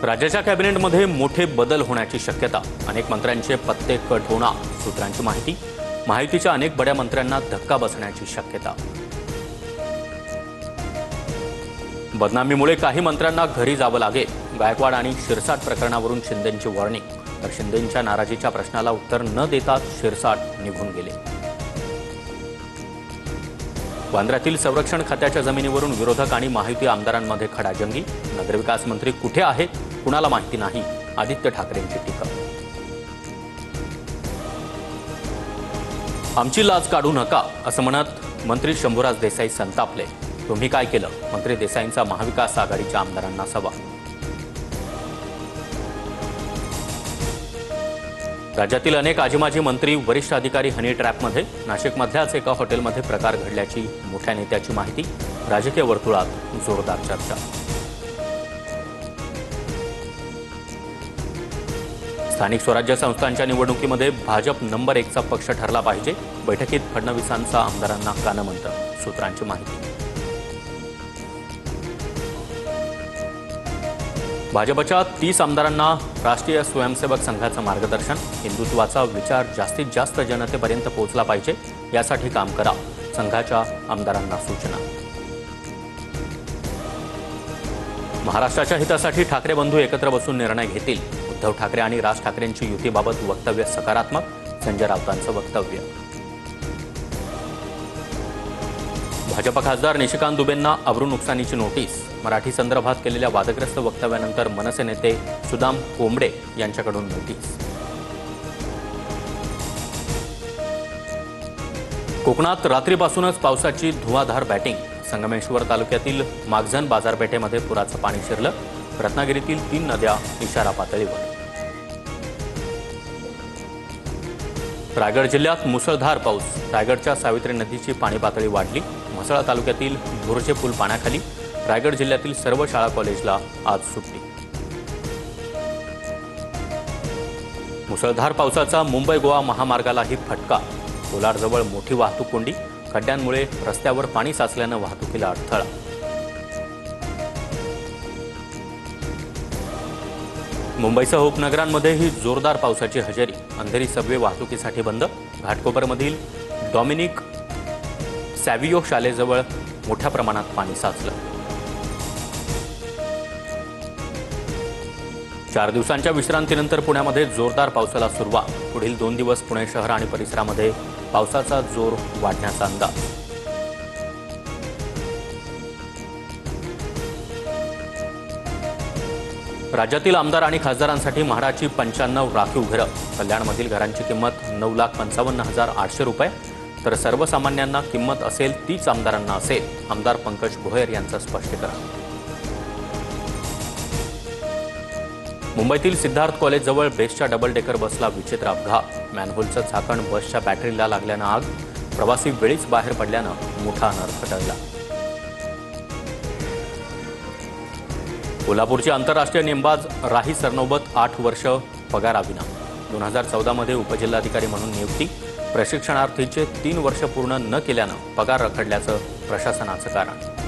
राज्याच्या कॅबिनेटमध्ये मोठे बदल होण्याची शक्यता, अनेक मंत्र्यांचे पत्ते कट होणार, सूत्रांची माहिती. महायुतीच्या अनेक बड्या मंत्र्यांना धक्का बसण्याची शक्यता. बदनामीमुळे काही मंत्र्यांना घरी जावं लागेल. गायकवाड आणि शिरसाट प्रकरणावरून शिंदेंची वॉर्निंग, तर शिंदेंच्या नाराजीच्या प्रश्नाला उत्तर न देताच शिरसाट निघून गेले. वांद्र्यातील संरक्षण खात्याच्या जमिनीवरून विरोधक आणि महायुती आमदारांमध्ये खडाजंगी. नगरविकास मंत्री कुठे आहेत कुणाला माहिती नाही, आदित्य ठाकरेंची टीका. आमची लाज काढू नका असं म्हणत मंत्री शंभूराज देसाई संतापले. तुम्ही काय केलं, मंत्री देसाईंचा महाविकास आघाडीच्या आमदारांना सवाल. राज्यातील अनेक आजीमाजी मंत्री वरिष्ठ अधिकारी हनी ट्रॅपमध्ये. नाशिकमधल्याच एका हॉटेलमध्ये प्रकार घडल्याची मोठ्या नेत्याची माहिती. राजकीय वर्तुळात जोरदार चर्चा. स्थानिक स्वराज्य संस्थांच्या निवडणुकीमध्ये भाजप नंबर 1चा पक्ष ठरला पाहिजे. बैठकीत फडणवीसांचा आमदारांना कानमंत्र, सूत्रांची माहिती. भाजपच्या 30 आमदारांना राष्ट्रीय स्वयंसेवक संघाचं मार्गदर्शन. हिंदुत्वाचा विचार जास्तीत जास्त जनतेपर्यंत पोहोचला पाहिजे, यासाठी काम करा, संघाच्या आमदारांना सूचना. महाराष्ट्राच्या हितासाठी ठाकरे बंधू एकत्र बसून निर्णय घेतील. उद्धव ठाकरे आणि राज ठाकरेंची युतीबाबत वक्तव्य सकारात्मक. संजय राऊतांचं वक्तव्य. भाजप खासदार निशिकांत दुबेंना अब्रू नुकसानीची नोटीस. मराठी संदर्भात केलेल्या वादग्रस्त वक्तव्यानंतर मनसे नेते सुदाम कोंबडे यांच्याकडून नोटीस. कोकणात रात्रीपासूनच पावसाची धुवाधार बॅटिंग. संगमेश्वर तालुक्यातील मागझण बाजारपेठेमध्ये पुराचं पाणी शिरलं. रत्नागिरीतील 3 नद्या इशारा पातळीवर. रायगड जिल्ह्यात मुसळधार पाऊस. रायगडच्या सावित्री नदीची पाणी पातळी वाढली. म्हसळा तालुक्यातील भोरचे पूल पाण्याखाली. रायगड जिल्ह्यातील सर्व शाळा कॉलेजला आज सुट्टी. मुसळधार पावसाचा मुंबई गोवा महामार्गालाही फटका. कोलारजवळ मोठी वाहतूक कोंडी. खड्ड्यांमुळे रस्त्यावर पाणी साचल्यानं वाहतुकीला अडथळा. मुंबईसह उपनगरांमध्येही जोरदार पावसाची हजेरी. अंधेरी सबवे वाहतुकीसाठी बंद. घाटकोपरमधील डॉमिनिक सॅव्हियो शाळेजवळ मोठ्या प्रमाणात पाणी साचलं. 4 दिवसांच्या विश्रांतीनंतर पुण्यामध्ये जोरदार पावसाला सुरुवात. पुढील 2 दिवस पुणे शहर आणि परिसरामध्ये पावसाचा जोर वाढण्याचा अंदाज. राज्यातील आमदार आणि खासदारांसाठी म्हाडाची 95 राखीव घरं. कल्याणमधील घरांची किंमत 9,55,800 रुपये, तर सर्वसामान्यांना किंमत असेल तीच आमदारांना असेल. आमदार पंकज भोयर यांचं स्पष्टीकरण. मुंबईतील सिद्धार्थ कॉलेजजवळ बेस्टच्या डबल डेकर बसला विचित्र अपघात. मॅनहोलचं झाकण बसच्या बॅटरीला लागल्यानं आग. प्रवासी वेळीच बाहेर पडल्यानं मोठा अनर्थ टळला. कोल्हापूरची आंतरराष्ट्रीय नेमबाज राही सरनोबत 8 वर्ष पगाराविना. 2014 उपजिल्हाधिकारी म्हणून नियुक्ती. प्रशिक्षणार्थीचे 3 वर्ष पूर्ण न केल्यानं पगार रखडल्याचं प्रशासनाचं कारण.